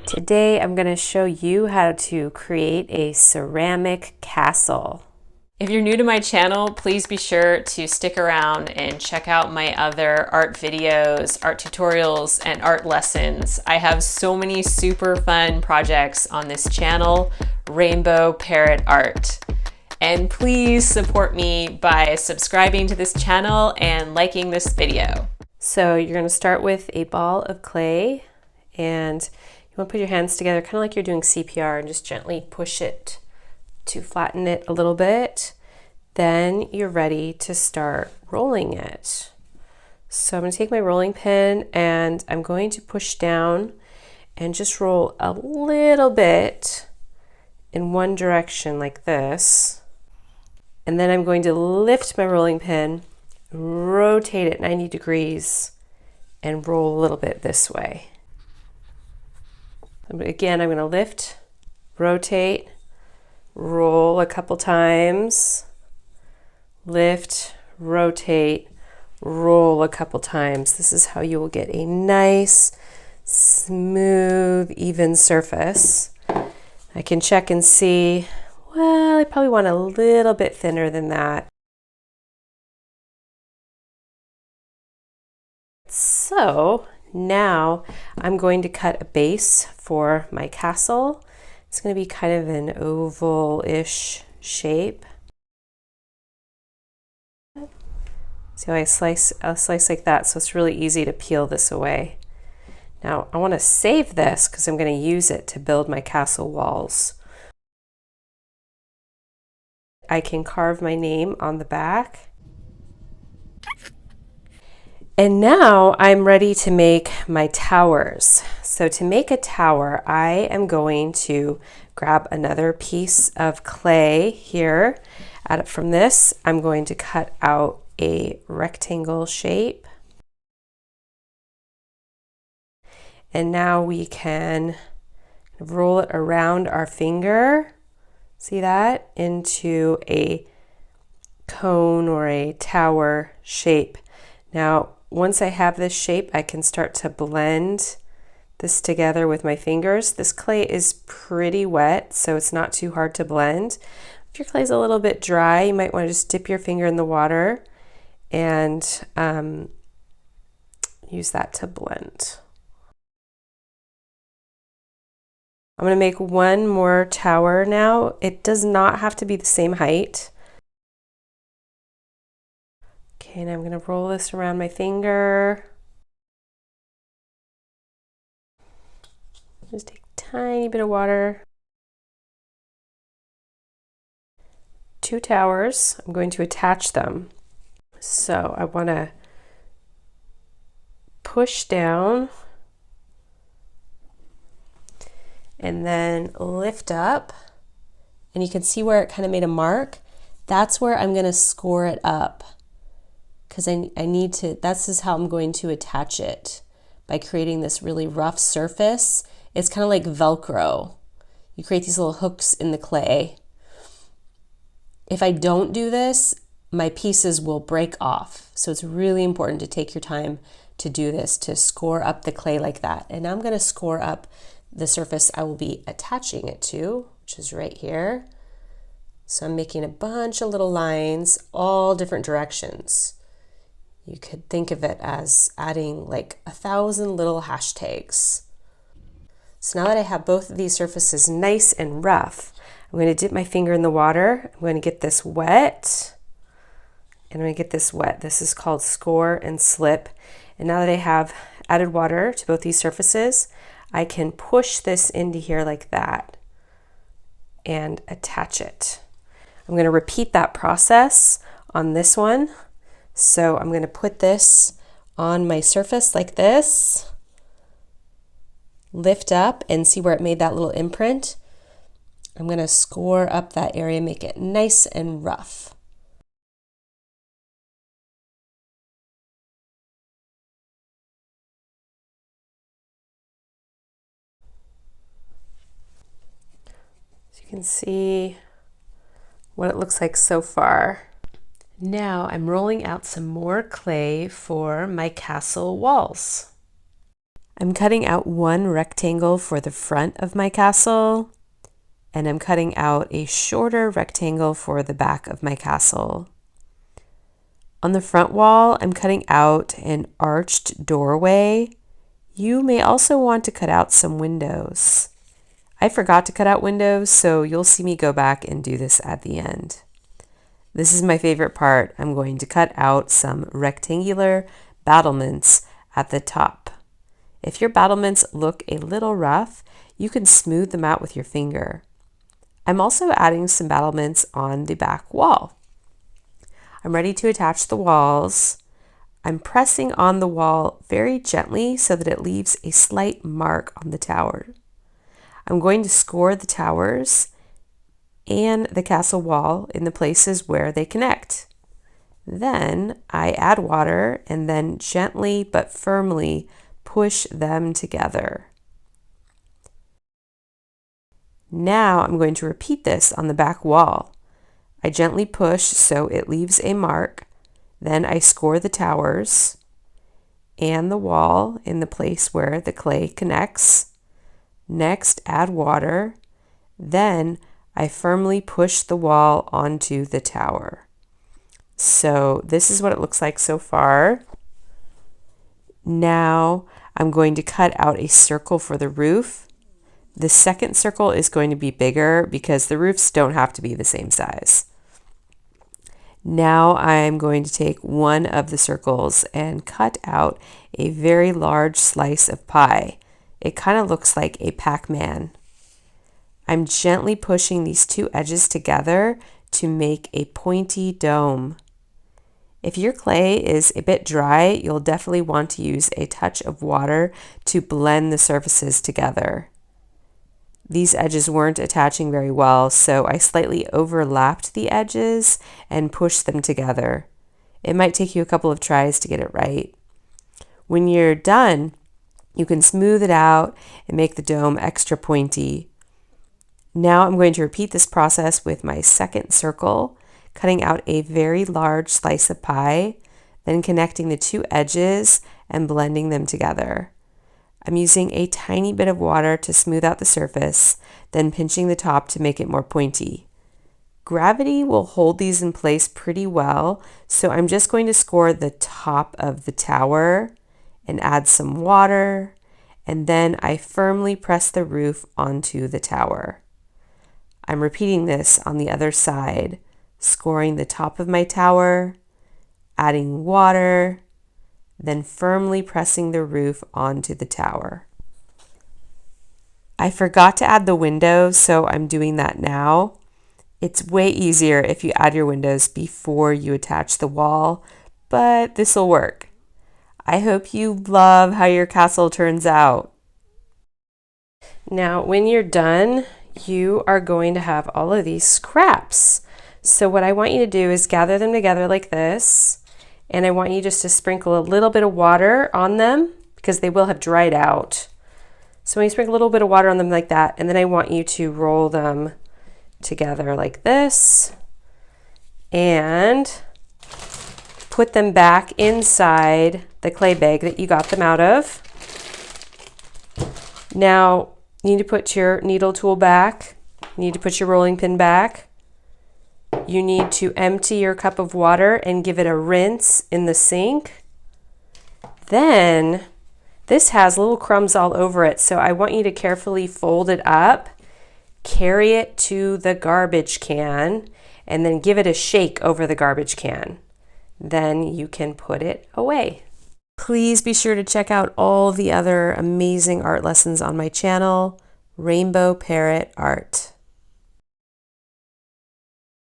Today I'm going to show you how to create a ceramic castle. If you're new to my channel, please be sure to stick around and check out my other art videos, art tutorials, and art lessons. I have so many super fun projects on this channel, Rainbow Parrot Art. And please support me by subscribing to this channel and liking this video. So you're going to start with a ball of clay, and you want to put your hands together kind of like you're doing CPR and just gently push it to flatten it a little bit. Then you're ready to start rolling it. So I'm going to take my rolling pin and I'm going to push down and just roll a little bit in one direction like this. And then I'm going to lift my rolling pin, rotate it 90 degrees, and roll a little bit this way. Again, I'm going to lift, rotate, roll a couple times, lift, rotate, roll a couple times. This is how you will get a nice, smooth, even surface. I can check and see, well, I probably want a little bit thinner than that. So now I'm going to cut a base for my castle. It's going to be kind of an oval-ish shape. See how I'll slice like that, so it's really easy to peel this away. Now I want to save this because I'm going to use it to build my castle walls. I can carve my name on the back. And now I'm ready to make my towers. So to make a tower, I am going to grab another piece of clay here. From this, I'm going to cut out a rectangle shape. And now we can roll it around our finger. See that? Into a cone or a tower shape. Now, once I have this shape, I can start to blend this together with my fingers. This clay is pretty wet, so it's not too hard to blend. If your clay is a little bit dry, you might want to just dip your finger in the water and use that to blend. I'm going to make one more tower now. It does not have to be the same height. Okay, and I'm going to roll this around my finger. Just take a tiny bit of water. 2 towers. I'm going to attach them. So I want to push down and then lift up. And you can see where it kind of made a mark. That's where I'm going to score it up, because I need to, this is how I'm going to attach it, by creating this really rough surface. It's kind of like Velcro. You create these little hooks in the clay. If I don't do this, my pieces will break off. So it's really important to take your time to do this, to score up the clay like that. And now I'm going to score up the surface I will be attaching it to, which is right here. So I'm making a bunch of little lines, all different directions. You could think of it as adding like 1,000 little hashtags. So now that I have both of these surfaces nice and rough, I'm going to dip my finger in the water. I'm going to get this wet. And I'm going to get this wet. This is called score and slip. And now that I have added water to both these surfaces, I can push this into here like that and attach it. I'm going to repeat that process on this one. So I'm going to put this on my surface like this, lift up and see where it made that little imprint. I'm going to score up that area, make it nice and rough. So you can see what it looks like so far. Now I'm rolling out some more clay for my castle walls. I'm cutting out one rectangle for the front of my castle, and I'm cutting out a shorter rectangle for the back of my castle. On the front wall, I'm cutting out an arched doorway. You may also want to cut out some windows. I forgot to cut out windows, so you'll see me go back and do this at the end. This is my favorite part. I'm going to cut out some rectangular battlements at the top. If your battlements look a little rough, you can smooth them out with your finger. I'm also adding some battlements on the back wall. I'm ready to attach the walls. I'm pressing on the wall very gently so that it leaves a slight mark on the tower. I'm going to score the towers and the castle wall in the places where they connect. Then I add water and then gently but firmly push them together. Now I'm going to repeat this on the back wall. I gently push so it leaves a mark. Then I score the towers and the wall in the place where the clay connects. Next, add water. Then I firmly push the wall onto the tower. So this is what it looks like so far. Now I'm going to cut out a circle for the roof. The second circle is going to be bigger because the roofs don't have to be the same size. Now I'm going to take one of the circles and cut out a very large slice of pie. It kind of looks like a Pac-Man. I'm gently pushing these two edges together to make a pointy dome. If your clay is a bit dry, you'll definitely want to use a touch of water to blend the surfaces together. These edges weren't attaching very well, so I slightly overlapped the edges and pushed them together. It might take you a couple of tries to get it right. When you're done, you can smooth it out and make the dome extra pointy. Now I'm going to repeat this process with my second circle, cutting out a very large slice of pie, then connecting the two edges and blending them together. I'm using a tiny bit of water to smooth out the surface, then pinching the top to make it more pointy. Gravity will hold these in place pretty well, so I'm just going to score the top of the tower and add some water, and then I firmly press the roof onto the tower. I'm repeating this on the other side, scoring the top of my tower, adding water, then firmly pressing the roof onto the tower. I forgot to add the windows, so I'm doing that now. It's way easier if you add your windows before you attach the wall, but this will work. I hope you love how your castle turns out. Now, when you're done, you are going to have all of these scraps. So what I want you to do is gather them together like this, and I want you just to sprinkle a little bit of water on them because they will have dried out. So when you sprinkle a little bit of water on them like that, and then I want you to roll them together like this and put them back inside the clay bag that you got them out of. Now you need to put your needle tool back. You need to put your rolling pin back. You need to empty your cup of water and give it a rinse in the sink. Then this has little crumbs all over it, so I want you to carefully fold it up, carry it to the garbage can, and then give it a shake over the garbage can. Then you can put it away. Please be sure to check out all the other amazing art lessons on my channel, Rainbow Parrot Art.